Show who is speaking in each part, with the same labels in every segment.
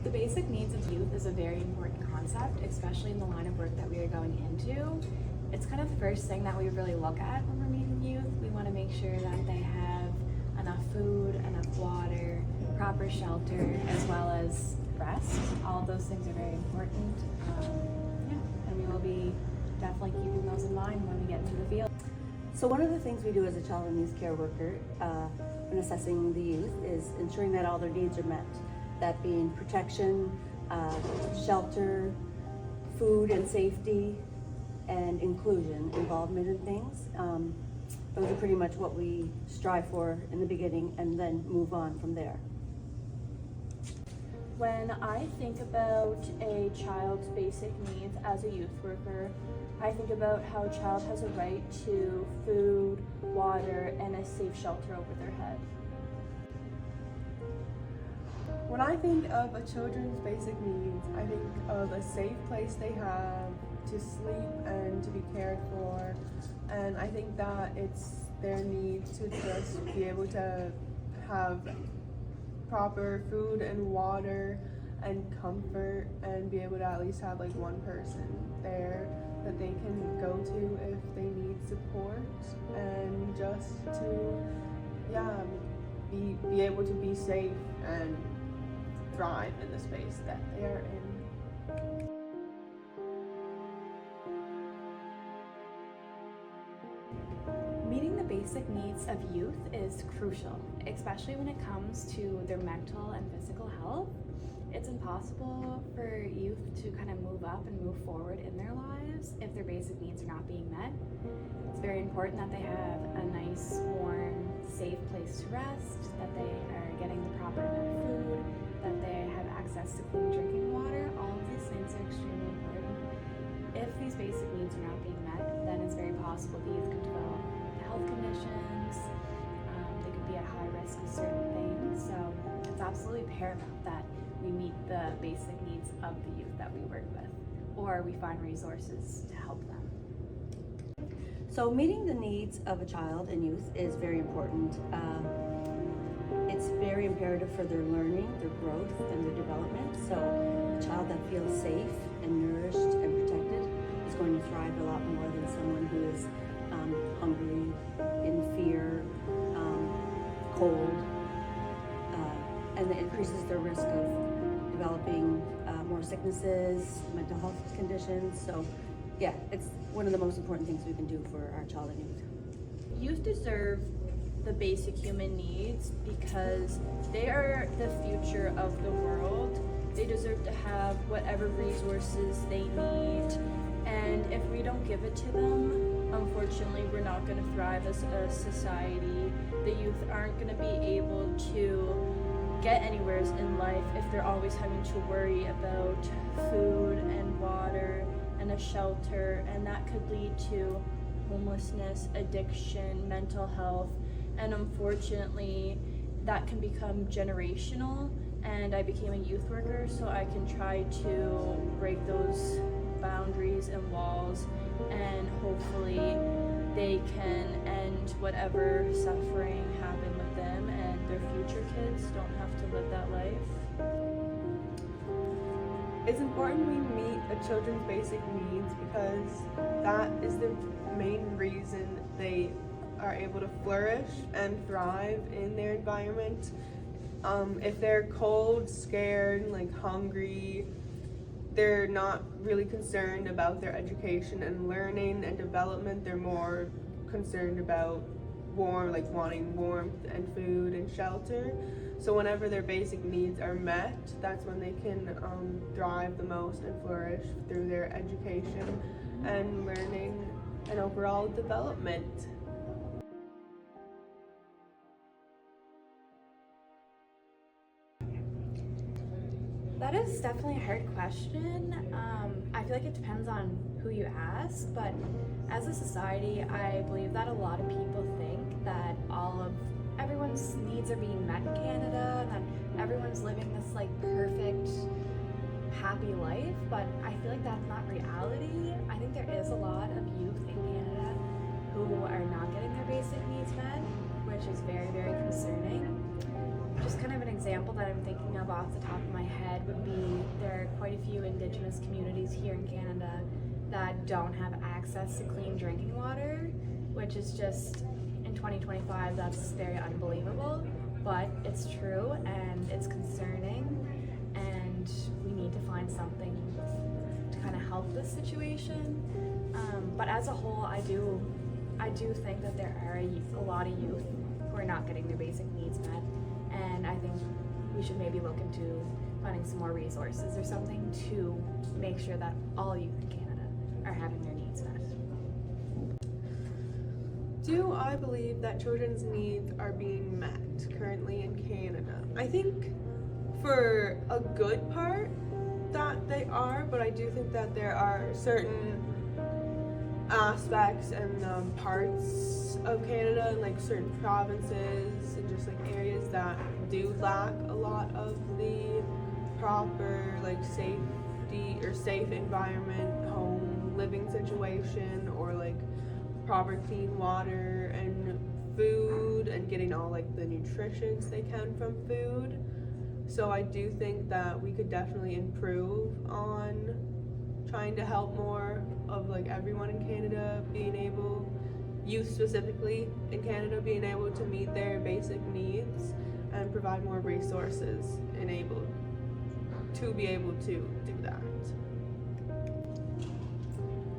Speaker 1: The basic needs of youth is a very important concept, especially in the line of work that we are going into. It's kind of the first thing that we really look at when we're meeting youth. We want to make sure that they have enough food, enough water, proper shelter, as well as rest. All of those things are very important. And we will be definitely keeping those in mind when we get into the field.
Speaker 2: So one of the things we do as a child and youth care worker when assessing the youth is ensuring that all their needs are met. That being protection, shelter, food and safety, and inclusion, involvement in things. Those are pretty much what we strive for in the beginning and then move on from there.
Speaker 3: When I think about a child's basic needs as a youth worker, I think about how a child has a right to food, water, and a safe shelter over their head.
Speaker 4: When I think of a children's basic needs, I think of a safe place they have to sleep and to be cared for, and I think that it's their need to just be able to have proper food and water and comfort and be able to at least have like one person there that they can go to if they need support, and just to be able to be safe and thrive in the space that they are in.
Speaker 1: Meeting the basic needs of youth is crucial, especially when it comes to their mental and physical health. It's impossible for youth to kind of move up and move forward in their lives if their basic needs are not being met. It's very important that they have a nice, warm, safe place to rest, that they are getting the proper amount of food, that they have access to clean drinking water. All of these things are extremely important. If these basic needs are not being met, then it's very possible the youth could develop health conditions, they could be at high risk of certain things. So it's absolutely paramount that we meet the basic needs of the youth that we work with, or we find resources to help them.
Speaker 2: So meeting the needs of a child and youth is very important. It's very imperative for their learning, their growth, and their development. So a child that feels safe and nourished and protected is going to thrive a lot more than someone who is hungry, in fear, cold, and it increases their risk of developing more sicknesses, mental health conditions. So yeah, it's one of the most important things we can do for our child and youth.
Speaker 3: Youth deserve the basic human needs because they are the future of the world. They deserve to have whatever resources they need, and if we don't give it to them, unfortunately, we're not going to thrive as a society. The youth aren't going to be able to get anywhere in life if they're always having to worry about food and water and a shelter, and that could lead to homelessness, addiction, mental health, and unfortunately that can become generational. And I became a youth worker so I can try to break those boundaries and walls, and hopefully they can end whatever suffering happened with them, and their future kids don't have to live that life.
Speaker 4: It's important we meet a children's basic needs because that is the main reason they are able to flourish and thrive in their environment. If they're cold, scared, like hungry, they're not really concerned about their education and learning and development. They're more concerned about wanting warmth and food and shelter. So whenever their basic needs are met, that's when they can thrive the most and flourish through their education and learning and overall development.
Speaker 1: That is definitely a hard question. I feel like it depends on who you ask, but as a society, I believe that a lot of people think that everyone's needs are being met in Canada, and that everyone's living this like perfect, happy life, but I feel like that's not reality. I think there is a lot of youth in Canada who are not getting their basic needs met, which is very, very concerning. Just kind of an example that I'm thinking of off the top of my head said would be there are quite a few Indigenous communities here in Canada that don't have access to clean drinking water, which is just, in 2025, that's very unbelievable, but it's true and it's concerning, and we need to find something to kind of help this situation. But as a whole, I do think that there are a lot of youth who are not getting their basic needs met, and I think we should maybe look into finding some more resources or something to make sure that all youth in Canada are having their needs met.
Speaker 4: Do I believe that children's needs are being met currently in Canada? I think for a good part that they are, but I do think that there are certain aspects and parts of Canada, like certain provinces and just like areas that do lack a lot of the proper like safety or safe environment, home living situation, or like proper clean water and food and getting all like the nutritions they can from food. So I do think that we could definitely improve on trying to help more of like everyone in Canada being able, youth specifically in Canada, being able to meet their basic needs and provide more resources enabled to be able to do that.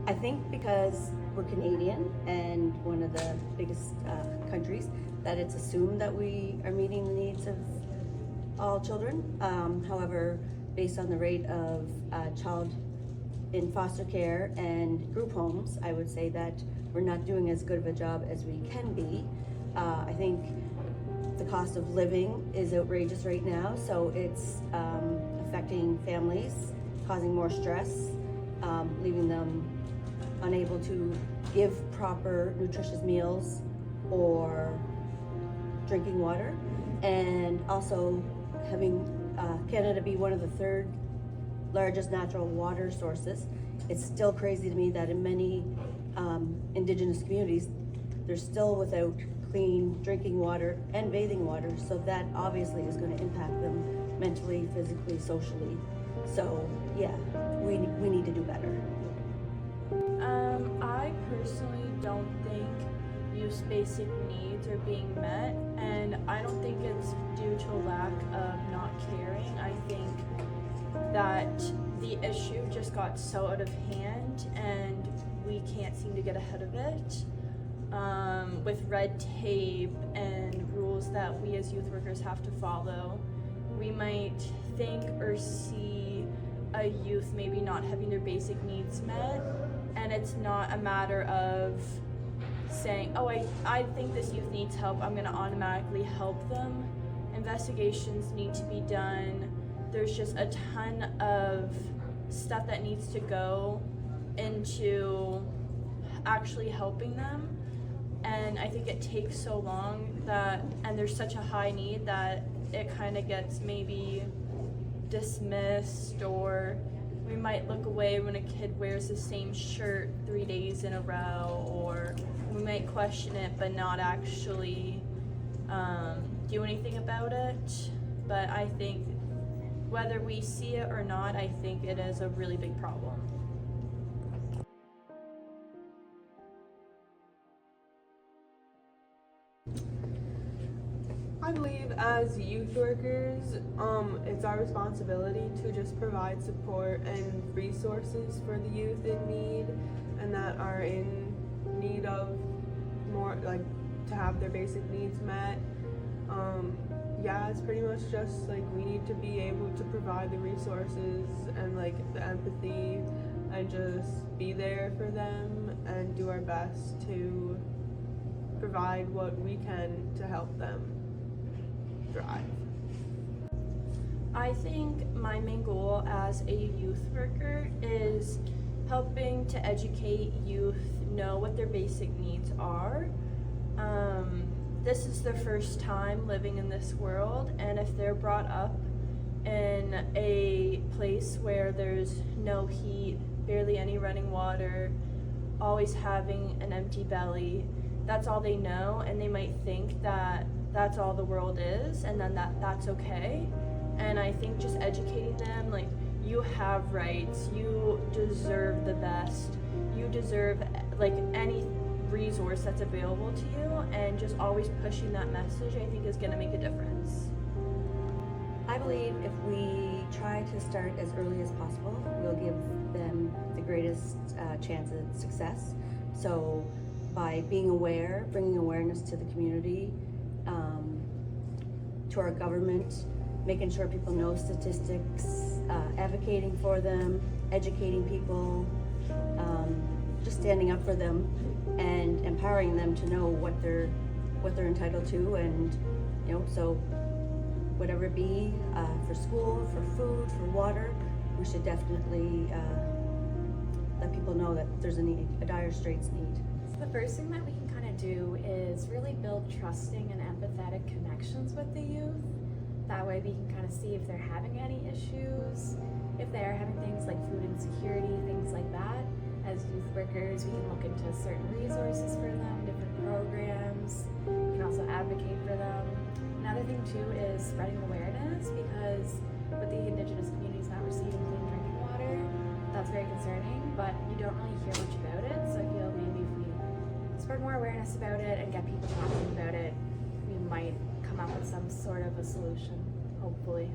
Speaker 2: I think because we're Canadian and one of the biggest countries, that it's assumed that we are meeting the needs of all children. However, based on the rate of child in foster care and group homes, I would say that we're not doing as good of a job as we can be. I think the cost of living is outrageous right now, so it's affecting families, causing more stress, leaving them unable to give proper nutritious meals or drinking water, and also having Canada be one of the third largest natural water sources. It's still crazy to me that in many Indigenous communities, they're still without clean drinking water and bathing water, so that obviously is going to impact them mentally, physically, socially. So yeah, we need to do better.
Speaker 3: I personally don't think youth's basic needs are being met, and I don't think it's due to a lack of not caring. I think that the issue just got so out of hand and we can't seem to get ahead of it with red tape and rules that we as youth workers have to follow. We might think or see a youth maybe not having their basic needs met, and it's not a matter of saying, oh, I think this youth needs help, I'm gonna automatically help them. Investigations need to be done. There's just a ton of stuff that needs to go into actually helping them, and I think it takes so long that, and there's such a high need that it kind of gets maybe dismissed, or we might look away when a kid wears the same shirt 3 days in a row, or we might question it but not actually do anything about it. But I think whether we see it or not, I think it is a really big problem.
Speaker 4: I believe as youth workers, it's our responsibility to just provide support and resources for the youth in need and that are in need of more, like, to have their basic needs met. Yeah, it's pretty much just like we need to be able to provide the resources and like the empathy and just be there for them and do our best to provide what we can to help them thrive.
Speaker 3: I think my main goal as a youth worker is helping to educate youth know what their basic needs are. This is their first time living in this world, and if they're brought up in a place where there's no heat, barely any running water, always having an empty belly, that's all they know, and they might think that that's all the world is, and then that's okay. And I think just educating them, like, you have rights, you deserve the best, you deserve like any resource that's available to you, and just always pushing that message, I think, is going to make a difference.
Speaker 2: I believe if we try to start as early as possible, we'll give them the greatest chance at success. So by being aware, bringing awareness to the community, to our government, making sure people know statistics, advocating for them, educating people, just standing up for them and empowering them to know what they're entitled to, and so whatever it be, for school, for food, for water, we should definitely let people know that there's a dire straits need.
Speaker 1: The first thing that we can kind of do is really build trusting and empathetic connections with the youth. That way we can kind of see if they're having any issues, if they are having things like food insecurity, things like that. As youth workers, we can look into certain resources for them, different programs. We can also advocate for them. Another thing too is spreading awareness, because with the Indigenous communities not receiving clean drinking water, that's very concerning, but you don't really hear much about it. So I feel maybe if we spread more awareness about it and get people talking about it, we might come up with some sort of a solution, hopefully.